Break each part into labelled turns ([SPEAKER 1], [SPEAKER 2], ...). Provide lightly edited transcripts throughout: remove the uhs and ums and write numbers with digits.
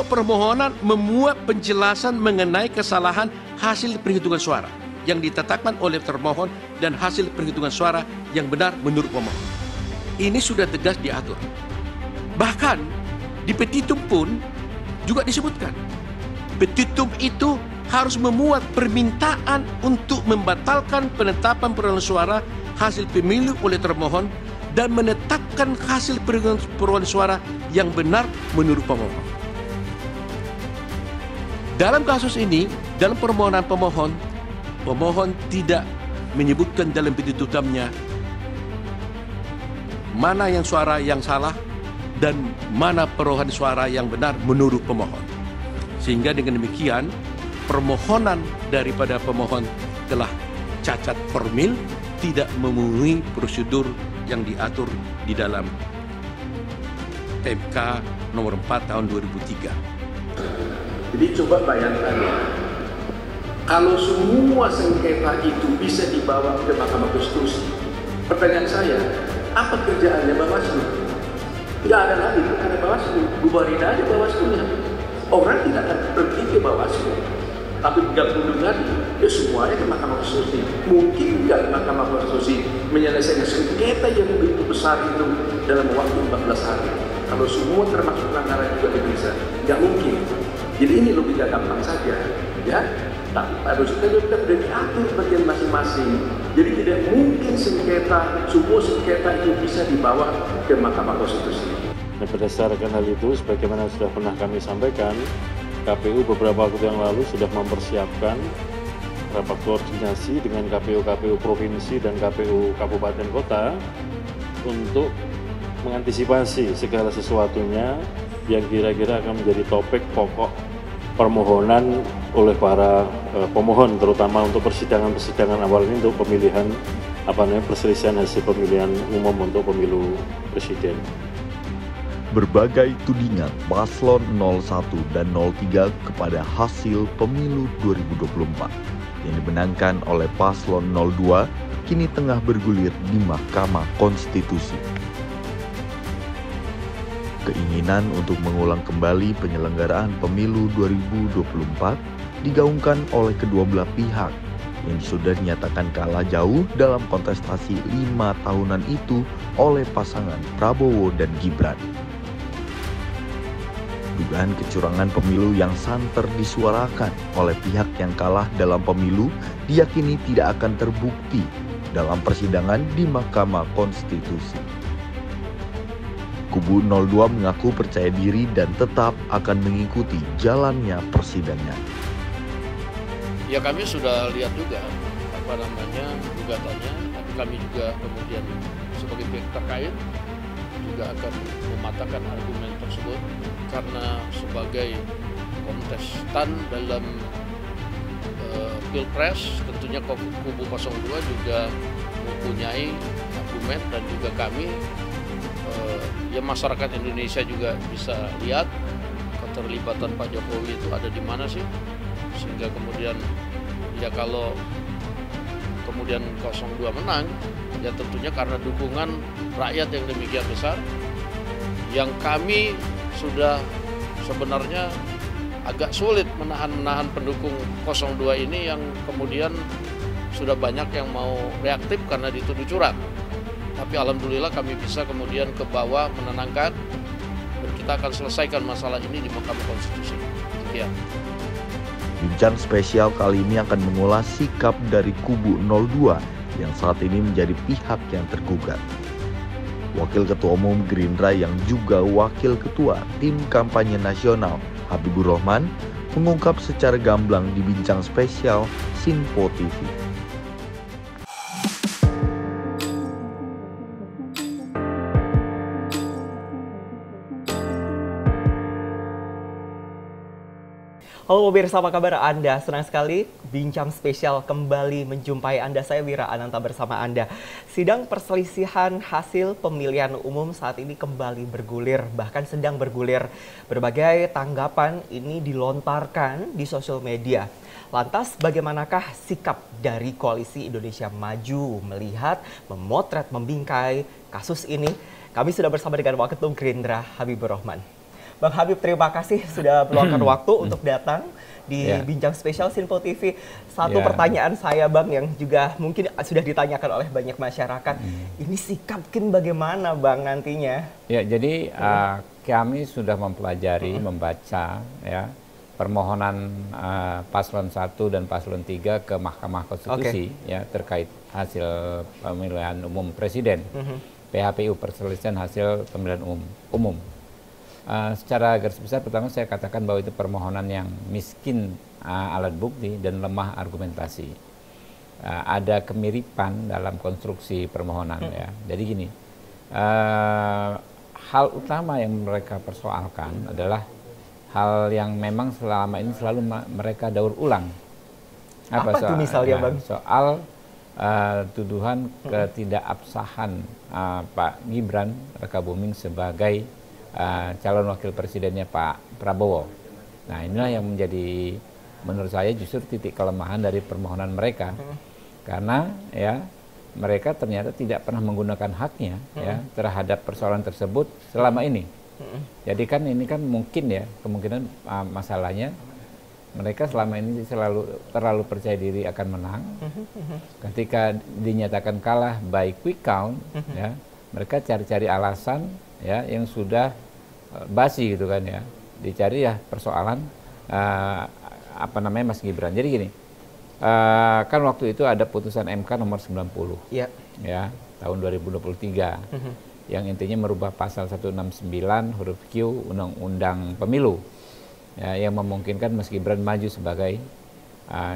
[SPEAKER 1] pokok permohonan memuat penjelasan mengenai kesalahan hasil perhitungan suara yang ditetapkan oleh termohon dan hasil perhitungan suara yang benar menurut pemohon. Ini sudah tegas diatur. Bahkan di petitum pun juga disebutkan, petitum itu harus memuat permintaan untuk membatalkan penetapan perolehan suara hasil pemilu oleh termohon dan menetapkan hasil perolehan suara yang benar menurut pemohon. Dalam kasus ini, dalam permohonan pemohon, pemohon tidak menyebutkan dalam petitumnya mana yang suara yang salah dan mana perolehan suara yang benar menurut pemohon. Sehingga dengan demikian, permohonan daripada pemohon telah cacat formil, tidak memenuhi prosedur yang diatur di dalam PMK nomor 4 tahun 2003.
[SPEAKER 2] Jadi coba bayangkan ya, kalau semua sengketa itu bisa dibawa ke Mahkamah Konstitusi, pertanyaan saya, apa kerjaannya Bawaslu? Tidak ada lagi, tidak ada Bawaslu, bubarin aja Bawaslunya. Orang tidak akan pergi ke Bawaslu, tapi tinggal kunjungan, ya semuanya ke Mahkamah Konstitusi. Mungkin nggak Mahkamah Konstitusi menyelesaikan sengketa yang begitu besar itu dalam waktu 14 hari? Kalau semua termasuk pelanggaran juga bisa, nggak mungkin. Jadi ini logika gampang saja, ya. Tapi harusnya kita sudah diatur bagian masing-masing. Jadi tidak mungkin semua sengketa itu bisa dibawa ke Mahkamah Konstitusi.
[SPEAKER 3] Nah, berdasarkan hal itu, sebagaimana sudah pernah kami sampaikan, KPU beberapa waktu yang lalu sudah mempersiapkan rapat koordinasi dengan KPU-KPU provinsi dan KPU kabupaten kota untuk mengantisipasi segala sesuatunya yang kira-kira akan menjadi topik pokok permohonan oleh para pemohon, terutama untuk persidangan awal ini untuk pemilihan perselisihan hasil pemilihan umum untuk pemilu presiden.
[SPEAKER 4] Berbagai tudingan paslon 01 dan 03 kepada hasil pemilu 2024 yang dimenangkan oleh paslon 02 kini tengah bergulir di Mahkamah Konstitusi. Keinginan untuk mengulang kembali penyelenggaraan pemilu 2024 digaungkan oleh kedua belah pihak yang sudah dinyatakan kalah jauh dalam kontestasi 5 tahunan itu oleh pasangan Prabowo dan Gibran. Dugaan kecurangan pemilu yang santer disuarakan oleh pihak yang kalah dalam pemilu diyakini tidak akan terbukti dalam persidangan di Mahkamah Konstitusi. Kubu 02 mengaku percaya diri dan tetap akan mengikuti jalannya persidangan.
[SPEAKER 5] Ya kami sudah lihat juga gugatannya, tapi kami juga kemudian sebagai pihak terkait juga akan mematahkan argumen tersebut karena sebagai kontestan dalam Pilpres tentunya kubu 02 juga mempunyai argumen dan juga kami ya masyarakat Indonesia juga bisa lihat keterlibatan Pak Jokowi itu ada di mana sih, sehingga kemudian ya kalau kemudian 02 menang ya tentunya karena dukungan rakyat yang demikian besar yang kami sudah sebenarnya agak sulit menahan pendukung 02 ini yang kemudian sudah banyak yang mau reaktif karena dituduh curang. Tapi alhamdulillah kami bisa kemudian ke bawah menenangkan dan kita akan selesaikan masalah ini di Mahkamah Konstitusi. Ya.
[SPEAKER 4] Bincang spesial kali ini akan mengulas sikap dari kubu 02 yang saat ini menjadi pihak yang tergugat. Wakil Ketua Umum Gerindra yang juga Wakil Ketua Tim Kampanye Nasional Habibur Rahman mengungkap secara gamblang di Bincang Spesial Sinpo TV.
[SPEAKER 6] Halo pemirsa, apa kabar Anda? Senang sekali Bincang Spesial kembali menjumpai Anda. Saya Wira Ananta bersama Anda. Sidang perselisihan hasil pemilihan umum saat ini kembali bergulir, bahkan sedang bergulir. Berbagai tanggapan ini dilontarkan di sosial media. Lantas bagaimanakah sikap dari Koalisi Indonesia Maju melihat, memotret, membingkai kasus ini? Kami sudah bersama dengan Waketum Gerindra Habibur Rahman. Bang Habib, terima kasih sudah meluangkan waktu untuk datang di Bincang Spesial Sinpo TV. Satu pertanyaan saya, Bang, yang juga mungkin sudah ditanyakan oleh banyak masyarakat. Ini sikap KIN bagaimana, Bang, nantinya?
[SPEAKER 7] Ya, jadi kami sudah mempelajari, membaca ya permohonan paslon 1 dan paslon 3 ke Mahkamah Konstitusi ya terkait hasil pemilihan umum presiden. PHPU, perselisihan hasil pemilihan umum. Secara garis besar pertama saya katakan bahwa itu permohonan yang miskin alat bukti dan lemah argumentasi. Ada kemiripan dalam konstruksi permohonan ya. Jadi gini, hal utama yang mereka persoalkan adalah hal yang memang selama ini selalu mereka daur ulang.
[SPEAKER 6] Apa itu misalnya, Bang?
[SPEAKER 7] Soal tuduhan ketidakabsahan Pak Gibran Rakabuming sebagai calon wakil presidennya Pak Prabowo. Nah, inilah yang menjadi menurut saya justru titik kelemahan dari permohonan mereka. Karena ya mereka ternyata tidak pernah menggunakan haknya ya terhadap persoalan tersebut selama ini. Jadi kan ini kan mungkin ya kemungkinan masalahnya mereka selama ini terlalu percaya diri akan menang. Ketika dinyatakan kalah by quick count, ya mereka cari-cari alasan ya yang sudah basi gitu kan ya. Dicari ya persoalan apa namanya Mas Gibran. Jadi gini, kan waktu itu ada putusan MK nomor 90 ya tahun 2023 yang intinya merubah pasal 169 huruf Q Undang-Undang Pemilu ya, yang memungkinkan Mas Gibran maju sebagai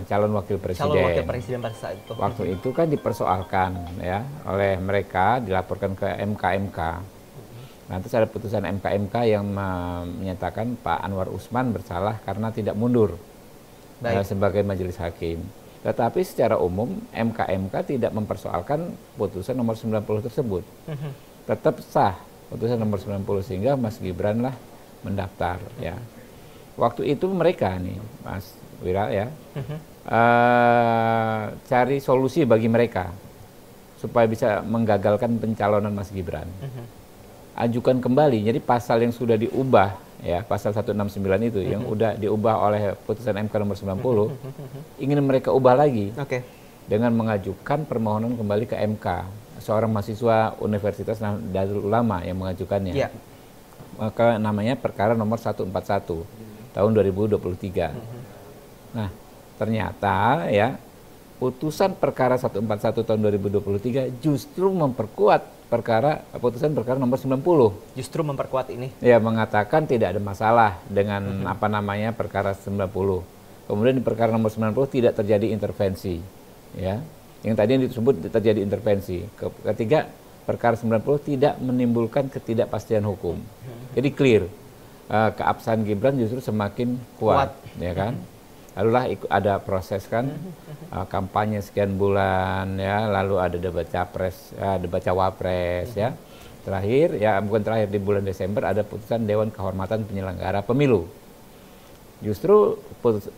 [SPEAKER 7] calon wakil presiden.
[SPEAKER 6] Calon wakil presiden pada saat itu.
[SPEAKER 7] Waktu itu kan dipersoalkan ya oleh mereka, dilaporkan ke MK. Nanti ada putusan MK yang menyatakan Pak Anwar Usman bersalah karena tidak mundur sebagai majelis hakim. Tetapi secara umum MK tidak mempersoalkan putusan nomor 90 tersebut. Tetap sah putusan nomor 90 sehingga Mas Gibran lah mendaftar ya. Waktu itu mereka nih Mas Wira ya cari solusi bagi mereka supaya bisa menggagalkan pencalonan Mas Gibran. Ajukan kembali, jadi pasal yang sudah diubah ya, pasal 169 itu yang udah diubah oleh putusan MK nomor 90 ingin mereka ubah lagi dengan mengajukan permohonan kembali ke MK. Seorang mahasiswa Universitas Nahdlatul Ulama yang mengajukannya. Maka namanya perkara nomor 141 tahun 2023. Nah, ternyata ya putusan perkara 141 tahun 2023 justru memperkuat putusan perkara nomor 90.
[SPEAKER 6] Justru memperkuat ini.
[SPEAKER 7] Ya, mengatakan tidak ada masalah dengan apa namanya perkara 90. Kemudian di perkara nomor 90 tidak terjadi intervensi. Ya. Yang tadi yang disebut terjadi intervensi. Ketiga, perkara 90 tidak menimbulkan ketidakpastian hukum. Jadi clear. Keabsahan Gibran justru semakin kuat. Ya kan? Lalulah ada proses kan kampanye sekian bulan ya, lalu ada debat capres, debat cawapres ya. Terakhir ya bukan terakhir di bulan Desember ada putusan Dewan Kehormatan Penyelenggara Pemilu. Justru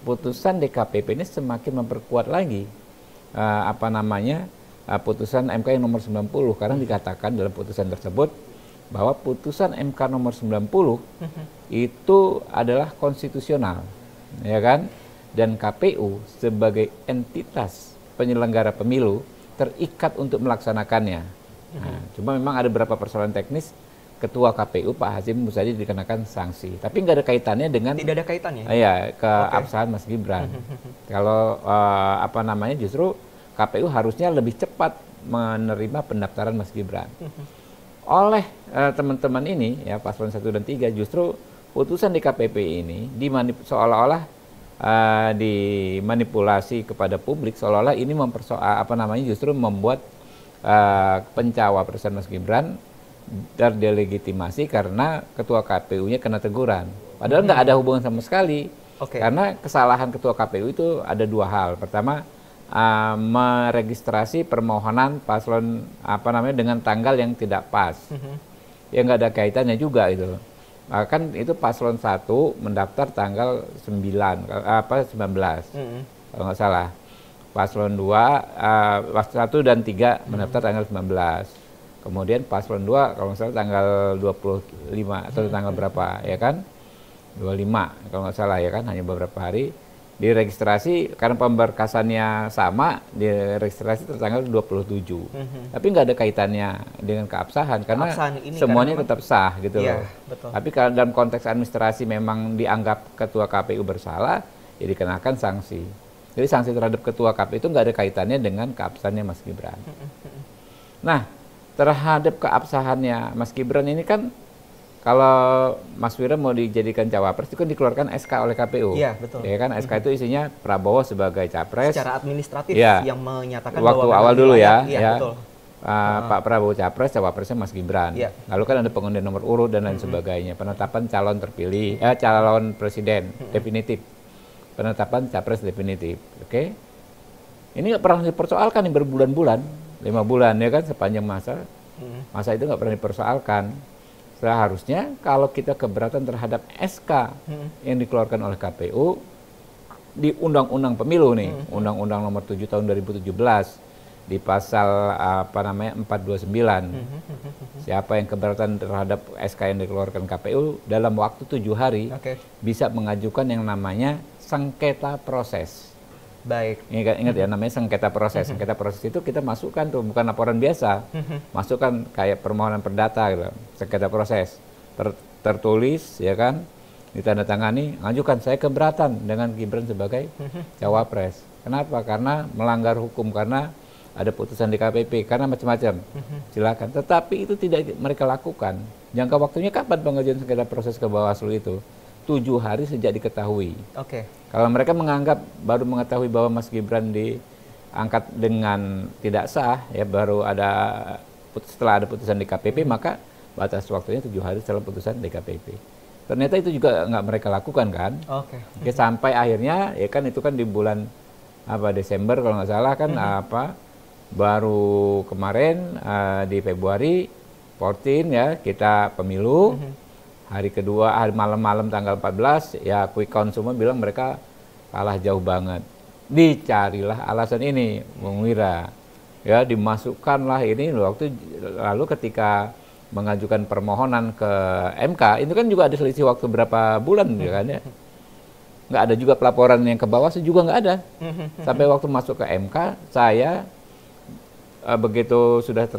[SPEAKER 7] putusan DKPP ini semakin memperkuat lagi apa namanya putusan MK yang nomor 90 karena dikatakan dalam putusan tersebut bahwa putusan MK nomor 90 itu adalah konstitusional, ya kan? Dan KPU sebagai entitas penyelenggara pemilu terikat untuk melaksanakannya. Nah, cuma memang ada beberapa persoalan teknis. Ketua KPU Pak Hasyim Muzadi dikenakan sanksi, tapi nggak ada kaitannya dengan
[SPEAKER 6] tidak ada kaitannya.
[SPEAKER 7] Ya keabsahan Mas Gibran. Kalau apa namanya justru KPU harusnya lebih cepat menerima pendaftaran Mas Gibran. Oleh teman-teman ini ya paslon 1 dan 3 justru putusan DKPP ini seolah-olah dimanipulasi kepada publik seolah-olah ini justru membuat pencawapresan Mas Gibran terdelegitimasi karena ketua KPU-nya kena teguran. Padahal nggak ada hubungan sama sekali. Karena kesalahan ketua KPU itu ada dua hal. Pertama, meregistrasi permohonan paslon dengan tanggal yang tidak pas. Ya nggak ada kaitannya juga itu. Kan itu paslon 1 mendaftar tanggal 19 kalau nggak salah. Paslon 2 1 dan 3 mendaftar tanggal 19. Kemudian paslon 2 kalau nggak salah tanggal 25 atau tanggal berapa ya kan. 25 kalau nggak salah ya kan, hanya beberapa hari. Diregistrasi karena pemberkasannya sama, diregistrasi tertanggal 27. Tapi nggak ada kaitannya dengan keabsahan karena semuanya tetap sah gitu loh.
[SPEAKER 6] Betul.
[SPEAKER 7] Tapi kalau dalam konteks administrasi memang dianggap ketua KPU bersalah, ya dikenakan sanksi. Jadi sanksi terhadap ketua KPU itu nggak ada kaitannya dengan keabsahannya Mas Gibran. Nah, terhadap keabsahannya Mas Gibran ini kan, kalau Mas Wira mau dijadikan cawapres itu kan dikeluarkan SK oleh KPU.
[SPEAKER 6] Iya, betul.
[SPEAKER 7] Ya kan, SK itu isinya Prabowo sebagai capres.
[SPEAKER 6] Secara administratif
[SPEAKER 7] ya,
[SPEAKER 6] yang menyatakan
[SPEAKER 7] waktu
[SPEAKER 6] bahwa
[SPEAKER 7] awal dulu ya,
[SPEAKER 6] betul.
[SPEAKER 7] Pak Prabowo capres, cawapresnya Mas Gibran.
[SPEAKER 6] Ya.
[SPEAKER 7] Lalu kan ada pengundian nomor urut dan lain sebagainya. Penetapan calon terpilih, calon presiden definitif. Penetapan capres definitif. Oke. Ini nggak pernah dipersoalkan nih berbulan-bulan, 5 bulan ya kan, sepanjang masa. Masa itu nggak pernah dipersoalkan. Seharusnya kalau kita keberatan terhadap SK yang dikeluarkan oleh KPU di Undang-Undang Pemilu nih, Undang-Undang Nomor 7 Tahun 2017 di pasal 429. Siapa yang keberatan terhadap SK yang dikeluarkan KPU dalam waktu 7 hari bisa mengajukan yang namanya sengketa proses.
[SPEAKER 6] Baik.
[SPEAKER 7] Ingat ya, namanya sengketa proses. Sengketa proses itu kita masukkan tuh, bukan laporan biasa. Masukkan kayak permohonan perdata gitu. Sengketa proses. Tertulis ya kan, ditandatangani, ajukan saya keberatan dengan Gibran sebagai cawapres. Kenapa? Karena melanggar hukum, karena ada putusan di KPP, karena macam-macam. Silakan. Tetapi itu tidak mereka lakukan. Jangka waktunya kapan pengajuan sengketa proses ke Bawaslu itu? 7 hari sejak diketahui. Kalau mereka menganggap baru mengetahui bahwa Mas Gibran diangkat dengan tidak sah, ya baru setelah ada putusan di KPP, maka batas waktunya 7 hari setelah putusan di KPP. Ternyata itu juga nggak mereka lakukan kan? Sampai akhirnya, ya kan itu kan di bulan Desember kalau nggak salah kan, baru kemarin di Februari 14 ya kita pemilu. Hari kedua, hari malam-malam tanggal 14, ya quick count semua bilang mereka kalah jauh banget. Dicarilah alasan ini, Bung Wira. Ya, dimasukkanlah ini lalu ketika mengajukan permohonan ke MK, itu kan juga ada selisih waktu berapa bulan ya kan ya. Nggak ada juga pelaporan yang ke Bawaslu juga nggak ada. Sampai waktu masuk ke MK, saya begitu sudah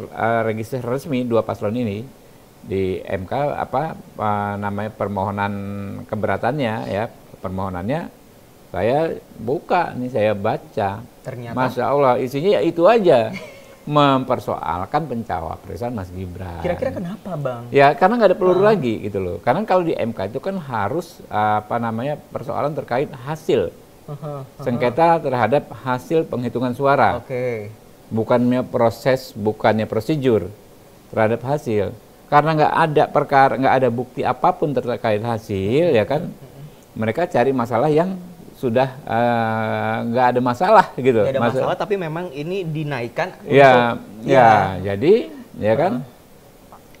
[SPEAKER 7] registrasi resmi 2 paslon ini, di MK namanya permohonan keberatannya ya, permohonannya saya buka nih, saya baca, ternyata Masya Allah isinya ya itu aja, mempersoalkan pencawapresan Mas Gibran.
[SPEAKER 6] Kira-kira kenapa Bang?
[SPEAKER 7] Ya karena nggak ada peluru lagi gitu loh, karena kalau di MK itu kan harus persoalan terkait hasil sengketa terhadap hasil penghitungan suara, bukannya proses, bukannya prosedur terhadap hasil. Karena nggak ada bukti apapun terkait hasil, ya kan, mereka cari masalah yang sudah nggak ada masalah gitu.
[SPEAKER 6] Nggak ada masalah, tapi memang ini dinaikkan.
[SPEAKER 7] Jadi ya kan,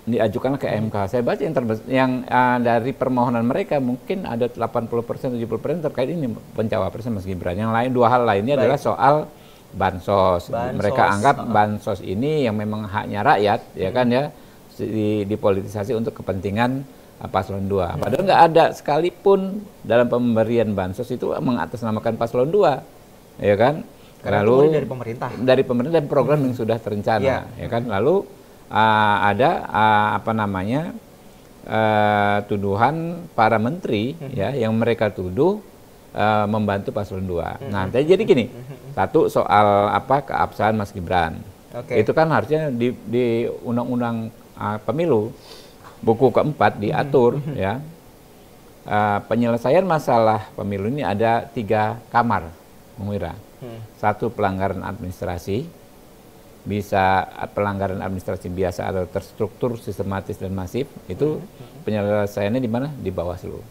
[SPEAKER 7] diajukan ke MK. Saya baca yang dari permohonan mereka mungkin ada 80%, 70% terkait ini pencawapresan Mas Gibran. Yang lain, 2 hal lainnya adalah soal bansos. Mereka anggap bansos ini yang memang haknya rakyat, ya kan ya, dipolitisasi untuk kepentingan paslon 2. Padahal nggak ada sekalipun dalam pemberian bansos itu mengatasnamakan paslon 2, ya kan? Lalu dari pemerintah dan program yang sudah terencana, ya kan? Lalu ada tuduhan para menteri ya yang mereka tuduh membantu paslon 2. Nah, jadi gini, satu soal keabsahan Mas Gibran. Itu kan harusnya di undang-undang pemilu buku keempat diatur ya, penyelesaian masalah pemilu ini ada 3 kamar, Bung Wira. 1 pelanggaran administrasi, bisa pelanggaran administrasi biasa atau terstruktur, sistematis dan masif, itu penyelesaiannya di mana? Di Bawaslu.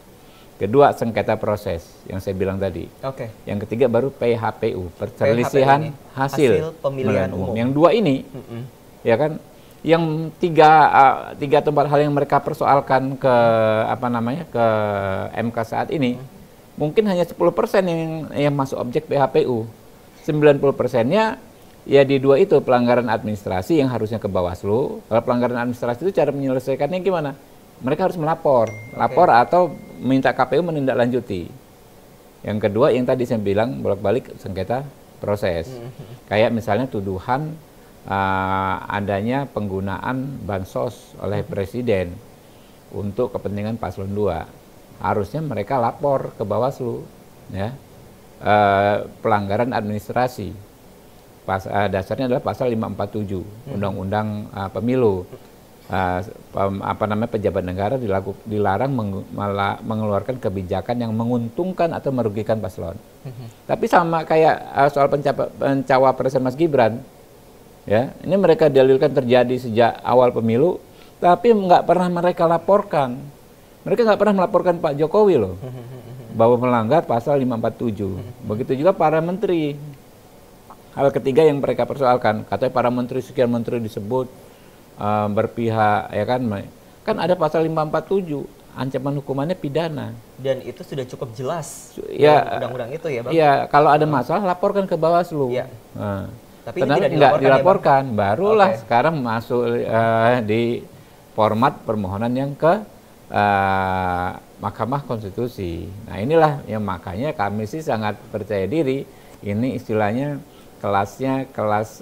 [SPEAKER 7] Kedua, sengketa proses yang saya bilang tadi. Yang ketiga baru PHPU, perselisihan hasil pemilihan umum. Yang 2 ini ya kan, yang 3 atau 4 hal yang mereka persoalkan ke ke MK saat ini, mungkin hanya 10% yang masuk objek PHPU. 90%-nya ya di 2 itu, pelanggaran administrasi yang harusnya ke Bawaslu. Kalau pelanggaran administrasi itu cara menyelesaikannya gimana? Mereka harus melapor atau minta KPU menindaklanjuti. Yang kedua yang tadi saya bilang bolak-balik sengketa proses. Kayak misalnya tuduhan adanya penggunaan bansos oleh presiden untuk kepentingan paslon 2. Harusnya mereka lapor ke Bawaslu, ya. Pelanggaran administrasi. Dasarnya adalah pasal 547 Undang-Undang Pemilu. Pejabat negara dilarang mengeluarkan kebijakan yang menguntungkan atau merugikan paslon. Tapi sama kayak soal pencawapresan Mas Gibran, ya, ini mereka dalilkan terjadi sejak awal pemilu, tapi nggak pernah mereka laporkan. Mereka nggak pernah melaporkan Pak Jokowi loh, bahwa melanggar pasal 547. Begitu juga para menteri. Hal ketiga yang mereka persoalkan, katanya para menteri, sekian menteri disebut berpihak, ya kan? Kan ada pasal 547, ancaman hukumannya pidana.
[SPEAKER 6] Dan itu sudah cukup jelas
[SPEAKER 7] ya,
[SPEAKER 6] undang-undang itu ya Bang?
[SPEAKER 7] Iya, kalau ada masalah laporkan ke Bawaslu.
[SPEAKER 6] Ya.
[SPEAKER 7] Nah,
[SPEAKER 6] tapi ini tidak
[SPEAKER 7] dilaporkan, ya, barulah sekarang masuk di format permohonan yang ke Mahkamah Konstitusi. Nah inilah yang makanya kami sih sangat percaya diri, ini istilahnya kelasnya kelas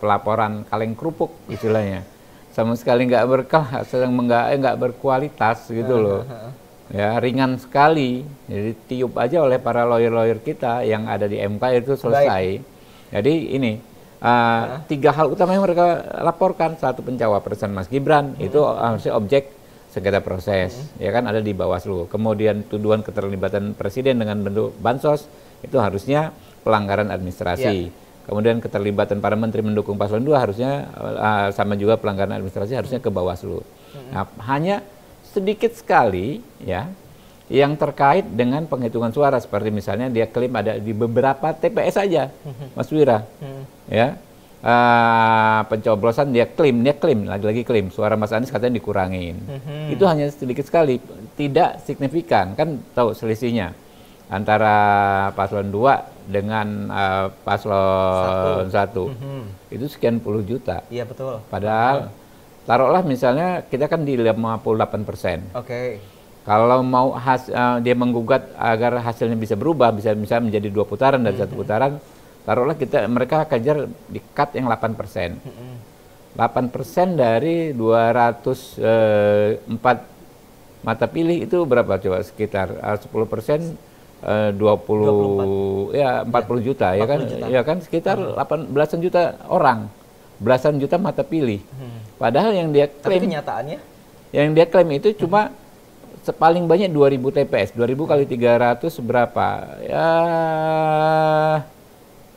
[SPEAKER 7] pelaporan kaleng kerupuk istilahnya. Sama sekali nggak berkelas, nggak berkualitas gitu loh. Ya, ringan sekali. Jadi tiup aja oleh para lawyer-lawyer kita yang ada di MK itu selesai. Baik. Jadi ini 3 hal utama yang mereka laporkan. Satu, pencawapresan Mas Gibran, itu harusnya objek sengketa proses, ya kan, ada di Bawaslu. Kemudian tuduhan keterlibatan presiden dengan bentuk bansos, itu harusnya pelanggaran administrasi. Kemudian keterlibatan para menteri mendukung paslon 2 harusnya sama juga pelanggaran administrasi, harusnya ke Bawaslu. Nah, hanya sedikit sekali ya yang terkait dengan penghitungan suara, seperti misalnya dia klaim ada di beberapa TPS saja, Mas Wira, ya. Pencoblosan dia klaim lagi-lagi klaim suara Mas Anies katanya dikurangin. Itu hanya sedikit sekali, tidak signifikan, kan tahu selisihnya antara paslon 2 dengan paslon 1. Itu sekian puluh juta.
[SPEAKER 6] Iya betul.
[SPEAKER 7] Padahal taruhlah misalnya kita kan di 58%.
[SPEAKER 6] Oke.
[SPEAKER 7] Kalau mau dia menggugat agar hasilnya bisa berubah, bisa menjadi 2 putaran dari 1 putaran, taruhlah mereka kejar di cut yang 8%. 8% dari 204 mata pilih itu berapa coba? Sekitar 10%. 40 juta ya kan, ya kan sekitar 18 juta orang, belasan juta mata pilih. Padahal yang dia klaim,
[SPEAKER 6] tapi kenyataannya
[SPEAKER 7] yang dia klaim itu cuma paling banyak 2000 TPS, 2000 kali 300 berapa ya,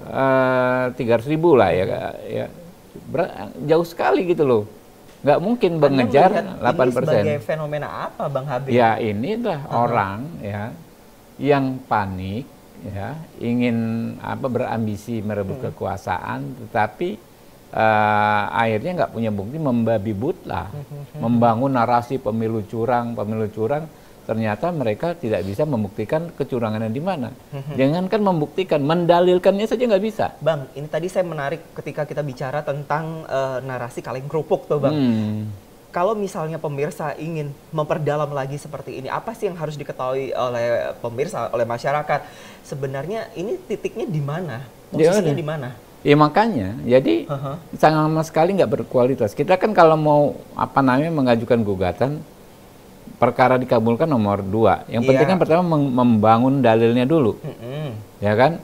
[SPEAKER 7] 300.000 lah ya, jauh sekali gitu loh. Nggak mungkin mengejar 8%.
[SPEAKER 6] Ini sebagai fenomena apa Bang Habib?
[SPEAKER 7] Ya inilah orang ya yang panik, ya, ingin berambisi merebut kekuasaan, tetapi akhirnya nggak punya bukti, membabi buta, membangun narasi pemilu curang, ternyata mereka tidak bisa membuktikan kecurangannya di mana. Jangankan membuktikan, mendalilkannya saja nggak bisa.
[SPEAKER 6] Bang, ini tadi saya menarik ketika kita bicara tentang narasi kaleng kerupuk tuh Bang. Kalau misalnya pemirsa ingin memperdalam lagi seperti ini, apa sih yang harus diketahui oleh pemirsa, oleh masyarakat? Sebenarnya ini titiknya di mana? Posisinya di mana?
[SPEAKER 7] Ya makanya, jadi sama sekali nggak berkualitas. Kita kan kalau mau mengajukan gugatan, perkara dikabulkan nomor 2. Yang penting kan pertama membangun dalilnya dulu, ya kan?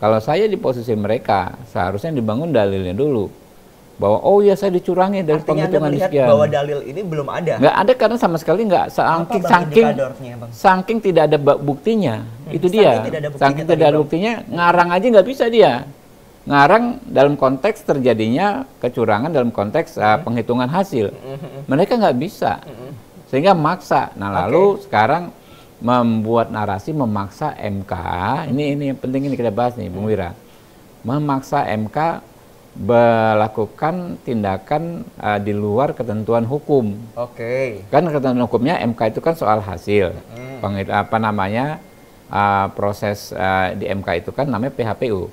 [SPEAKER 7] Kalau saya di posisi mereka, seharusnya dibangun dalilnya dulu. Bahwa saya dicurangi dari penghitungan sekian.
[SPEAKER 6] Bahwa dalil ini belum ada.
[SPEAKER 7] Nggak ada karena sama sekali nggak, saking tidak ada buktinya. Itu dia. Saking tidak ada buktinya, ngarang aja nggak bisa dia. Ngarang dalam konteks terjadinya kecurangan dalam konteks penghitungan hasil. Mereka nggak bisa. Sehingga maksa. Nah lalu sekarang membuat narasi memaksa MK. Ini yang penting ini kita bahas nih, Bung Wira. Memaksa MK melakukan tindakan di luar ketentuan hukum. Kan ketentuan hukumnya MK itu kan soal hasil. Proses di MK itu kan namanya PHPU.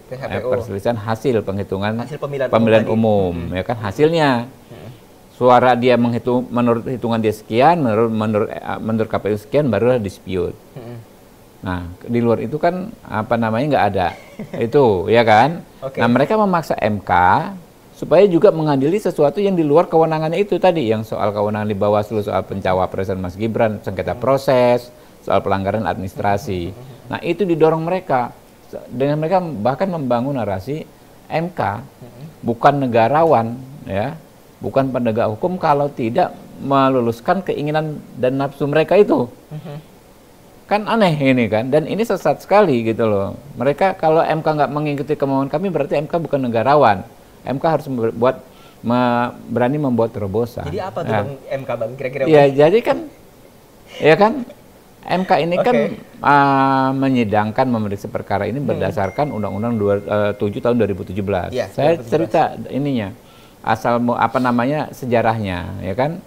[SPEAKER 7] Perselisihan hasil penghitungan pemilihan umum, ya kan hasilnya. suara dia menurut hitungan dia sekian, menurut KPU sekian, barulah dispute. Nah, di luar itu kan apa namanya nggak ada itu, ya kan? Nah, mereka memaksa MK supaya juga mengadili sesuatu yang di luar kewenangannya itu tadi, yang soal kewenangan di Bawaslu, soal pencawapresan Mas Gibran, sengketa proses, soal pelanggaran administrasi. Nah, itu didorong mereka dengan mereka bahkan membangun narasi MK bukan negarawan, ya. Bukan penegak hukum kalau tidak meluluskan keinginan dan nafsu mereka itu. Kan aneh ini kan, dan ini sesat sekali gitu loh. Mereka kalau MK nggak mengikuti kemauan kami berarti MK bukan negarawan. MK harus berani membuat terobosan.
[SPEAKER 6] Jadi apa tuh Bang MK Bang kira-kira?
[SPEAKER 7] Ya jadi kan, ya kan MK ini kan menyidangkan memeriksa perkara ini berdasarkan Undang-Undang 7 tahun 2017. Ya, saya 2017. Cerita ininya. Asal apa namanya sejarahnya, ya kan?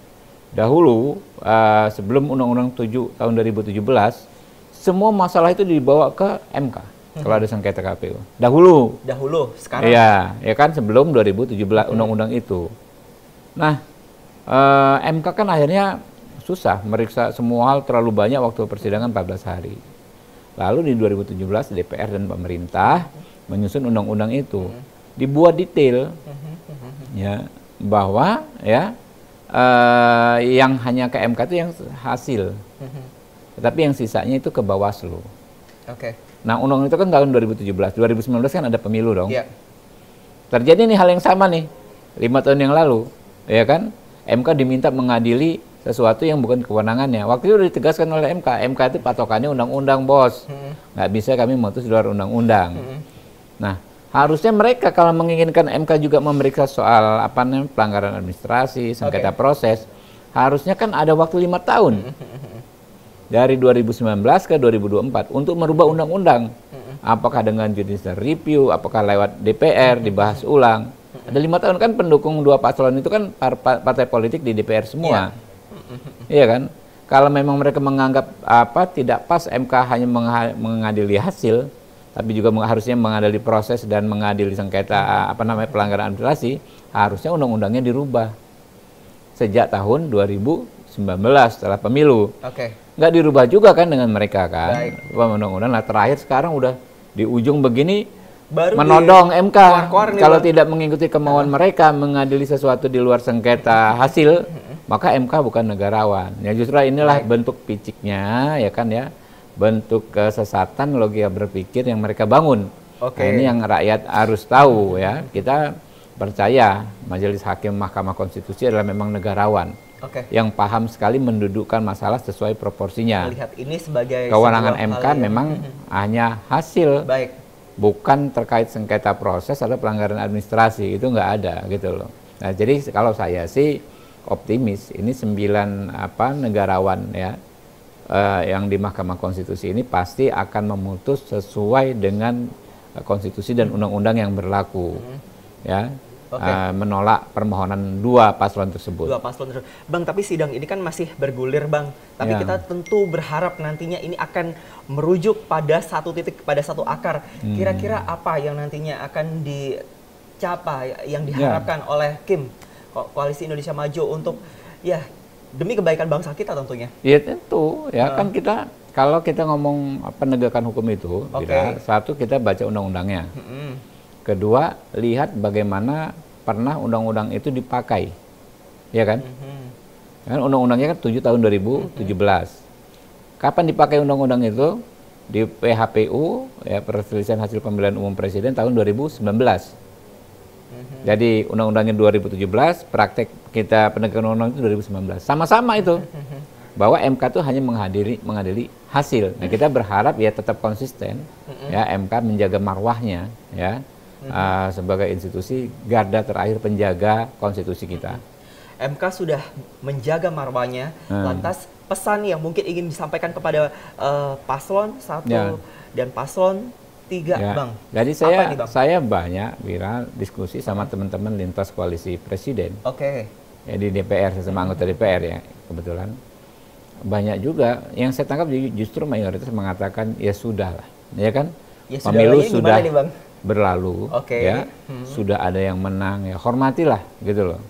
[SPEAKER 7] Dahulu sebelum Undang-Undang 7 tahun 2017, semua masalah itu dibawa ke MK kalau ada sengketa KPU. Dahulu,
[SPEAKER 6] sekarang.
[SPEAKER 7] Iya, ya kan sebelum 2017 Undang-Undang itu. Nah, MK kan akhirnya susah meriksa semua hal, terlalu banyak waktu persidangan 14 hari. Lalu di 2017 DPR dan pemerintah menyusun undang-undang itu. Dibuat detail, ya, bahwa ya yang hanya ke MK itu yang hasil, tapi yang sisanya itu ke Bawaslu. Nah, undang-undang itu kan tahun 2017, 2019 kan ada pemilu dong. Terjadi nih hal yang sama nih 5 tahun yang lalu, ya kan? MK diminta mengadili sesuatu yang bukan kewenangannya. Waktu itu ditegaskan oleh MK itu patokannya undang-undang, bos. Nggak bisa kami memutus di luar undang-undang. Nah, harusnya mereka kalau menginginkan MK juga memeriksa soal apa namanya pelanggaran administrasi, sengketa proses, harusnya kan ada waktu 5 tahun dari 2019 ke 2024 untuk merubah undang-undang. Apakah dengan judicial review, apakah lewat DPR dibahas ulang. Ada 5 tahun kan, pendukung dua paslon itu kan partai politik di DPR semua, iya kan? Kalau memang mereka menganggap tidak pas MK hanya mengadili hasil, tapi juga harusnya mengadili proses dan mengadili sengketa pelanggaran administrasi, harusnya undang-undangnya dirubah sejak tahun 2019 setelah pemilu. Nggak dirubah juga kan dengan mereka kan, undang-undang. Nah, terakhir sekarang udah di ujung begini baru menodong MK kalau tidak mengikuti kemauan mereka mengadili sesuatu di luar sengketa hasil, maka MK bukan negarawan. Ya justru inilah bentuk piciknya, ya kan ya. Bentuk kesesatan logika berpikir yang mereka bangun. Nah, ini yang rakyat harus tahu ya. Kita percaya Majelis Hakim Mahkamah Konstitusi adalah memang negarawan yang paham sekali mendudukkan masalah sesuai proporsinya.
[SPEAKER 6] Melihat ini sebagai
[SPEAKER 7] kewenangan MK memang hanya hasil, bukan terkait sengketa proses atau pelanggaran administrasi, itu nggak ada gitu loh. Nah, jadi kalau saya sih optimis ini 9 negarawan ya. Yang di Mahkamah Konstitusi ini pasti akan memutus sesuai dengan konstitusi dan undang-undang yang berlaku, ya, menolak permohonan 2 paslon tersebut.
[SPEAKER 6] Bang, tapi sidang ini kan masih bergulir, Bang. Tapi kita tentu berharap nantinya ini akan merujuk pada satu titik, pada satu akar. Kira-kira apa yang nantinya akan dicapai, yang diharapkan oleh KIM, Koalisi Indonesia Maju, untuk ya demi kebaikan bangsa kita tentunya.
[SPEAKER 7] Ya tentu, ya kan kita kalau kita ngomong penegakan hukum itu, satu kita baca undang-undangnya, kedua lihat bagaimana pernah undang-undang itu dipakai, ya kan? Kan undang-undangnya kan 7 tahun 2017. Kapan dipakai undang-undang itu? Di PHPU, ya, Perselisihan Hasil Pemilihan Umum Presiden tahun 2019. Jadi undang-undangnya 2017, praktek kita penegakan undang-undang itu 2019. Sama-sama itu. Bahwa MK itu hanya mengadili hasil. Nah, kita berharap ya tetap konsisten, ya, MK menjaga marwahnya, ya, sebagai institusi garda terakhir penjaga konstitusi kita.
[SPEAKER 6] MK sudah menjaga marwahnya, lantas pesan yang mungkin ingin disampaikan kepada paslon 1 dan paslon 3, Bang.
[SPEAKER 7] Jadi saya banyak diskusi sama teman-teman lintas koalisi presiden. Ya, di DPR, sesama anggota DPR ya, kebetulan. Banyak juga yang saya tangkap justru mayoritas mengatakan ya sudah lah, ya kan? Ya, pemilu sudah nih, Bang? Berlalu, ya, sudah ada yang menang, ya hormatilah gitu loh.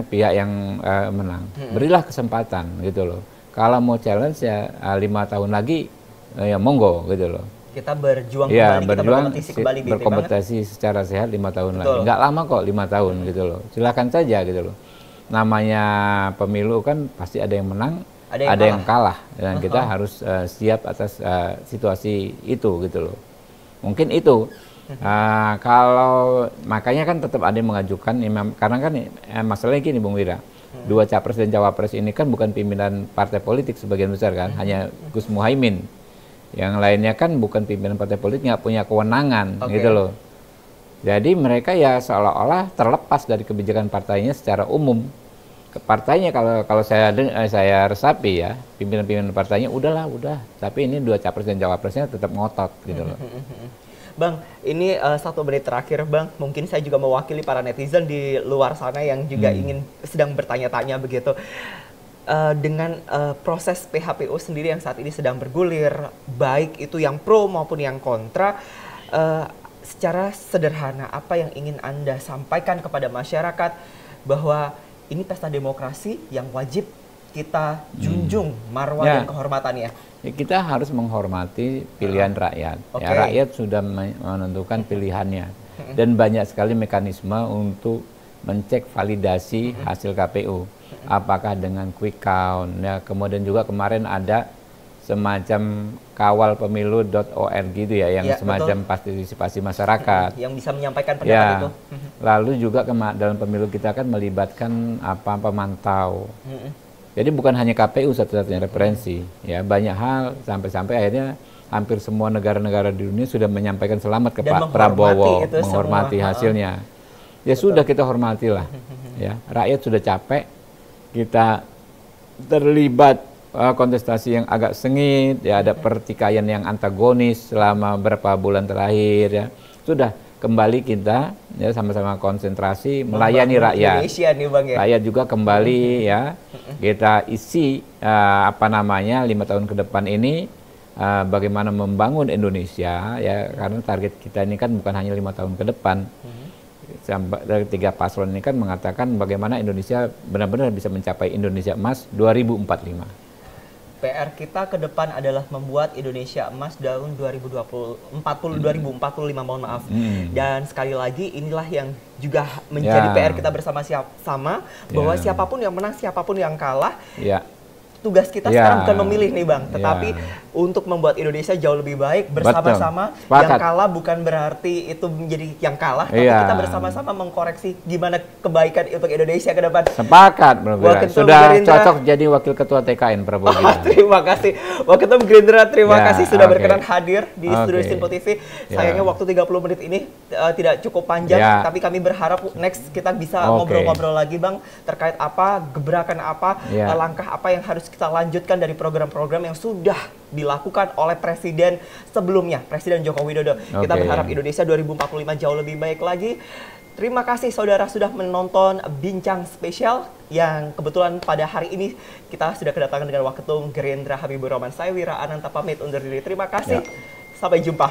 [SPEAKER 7] pihak yang menang. Berilah kesempatan gitu loh. Kalau mau challenge ya 5 tahun lagi ya monggo gitu loh.
[SPEAKER 6] Kita berjuang
[SPEAKER 7] ya,
[SPEAKER 6] kembali,
[SPEAKER 7] berjuang,
[SPEAKER 6] kita berkompetisi kembali.
[SPEAKER 7] Berkompetisi secara sehat 5 tahun lagi. Nggak lama kok 5 tahun gitu loh. Silakan saja gitu loh. Namanya pemilu kan pasti ada yang menang, ada yang kalah. Dan kita harus siap atas situasi itu gitu loh. Mungkin itu. Kalau makanya kan tetap ada yang mengajukan karena kan masalahnya gini Bung Wira. 2 capres dan cawapres ini kan bukan pimpinan partai politik sebagian besar kan, hanya Gus Muhaimin. Yang lainnya kan bukan pimpinan partai politik, nggak punya kewenangan gitu loh. Jadi mereka ya seolah-olah terlepas dari kebijakan partainya secara umum. Partainya kalau saya resapi ya, pimpinan-pimpinan partainya udah. Tapi ini 2 capres dan cawapresnya tetap ngotot gitu loh.
[SPEAKER 6] Bang, ini 1 menit terakhir Bang, mungkin saya juga mewakili para netizen di luar sana yang juga sedang bertanya-tanya begitu. Dengan proses PHPU sendiri yang saat ini sedang bergulir, baik itu yang pro maupun yang kontra, secara sederhana apa yang ingin Anda sampaikan kepada masyarakat bahwa ini pesta demokrasi yang wajib kita junjung marwah dan kehormatannya?
[SPEAKER 7] Ya, kita harus menghormati pilihan rakyat. Ya, rakyat sudah menentukan pilihannya dan banyak sekali mekanisme untuk mencek validasi hasil KPU. Apakah dengan quick count? Ya, kemudian juga kemarin ada semacam kawalpemilu.org gitu ya, yang semacam partisipasi masyarakat.
[SPEAKER 6] Yang bisa menyampaikan pendapat itu.
[SPEAKER 7] Lalu juga dalam pemilu kita kan melibatkan pemantau. Jadi bukan hanya KPU satu-satunya referensi, ya banyak hal sampai akhirnya hampir semua negara-negara di dunia sudah menyampaikan selamat ke Pak Prabowo, menghormati hasilnya. Ya sudah, kita hormatilah. Ya, rakyat sudah capek, kita terlibat kontestasi yang agak sengit, ya ada pertikaian yang antagonis selama beberapa bulan terakhir, ya sudah. Kembali kita ya sama-sama konsentrasi melayani rakyat.
[SPEAKER 6] Nih, Bang, ya?
[SPEAKER 7] Rakyat juga kembali ya kita isi 5 tahun ke depan ini bagaimana membangun Indonesia ya, karena target kita ini kan bukan hanya 5 tahun ke depan. Dari 3 paslon ini kan mengatakan bagaimana Indonesia benar-benar bisa mencapai Indonesia Emas 2045.
[SPEAKER 6] PR kita ke depan adalah membuat Indonesia Emas tahun 2045, mohon maaf. Dan sekali lagi inilah yang juga menjadi PR kita bersama-sama, bahwa siapapun yang menang, siapapun yang kalah, tugas kita sekarang bukan memilih nih Bang, tetapi untuk membuat Indonesia jauh lebih baik bersama-sama. Yang kalah bukan berarti itu menjadi yang kalah, tapi kita bersama-sama mengkoreksi gimana kebaikan untuk Indonesia ke depan.
[SPEAKER 7] Sepakat, sudah cocok jadi Wakil Ketua TKN Prabowo Gibran.
[SPEAKER 6] Terima kasih. Waketum Gerindra, terima kasih sudah berkenan hadir di studio Simpo TV. Sayangnya waktu 30 menit ini tidak cukup panjang, tapi kami berharap next kita bisa ngobrol-ngobrol lagi Bang, terkait apa, gebrakan apa, langkah apa yang harus kita lanjutkan dari program-program yang sudah dilakukan oleh Presiden sebelumnya, Presiden Joko Widodo. Kita berharap Indonesia 2045 jauh lebih baik lagi. Terima kasih saudara sudah menonton Bincang Spesial yang kebetulan pada hari ini kita sudah kedatangan dengan Waketum Gerindra Habibur Rahman. Saya Wira Ananta pamit undur diri. Terima kasih. Sampai jumpa.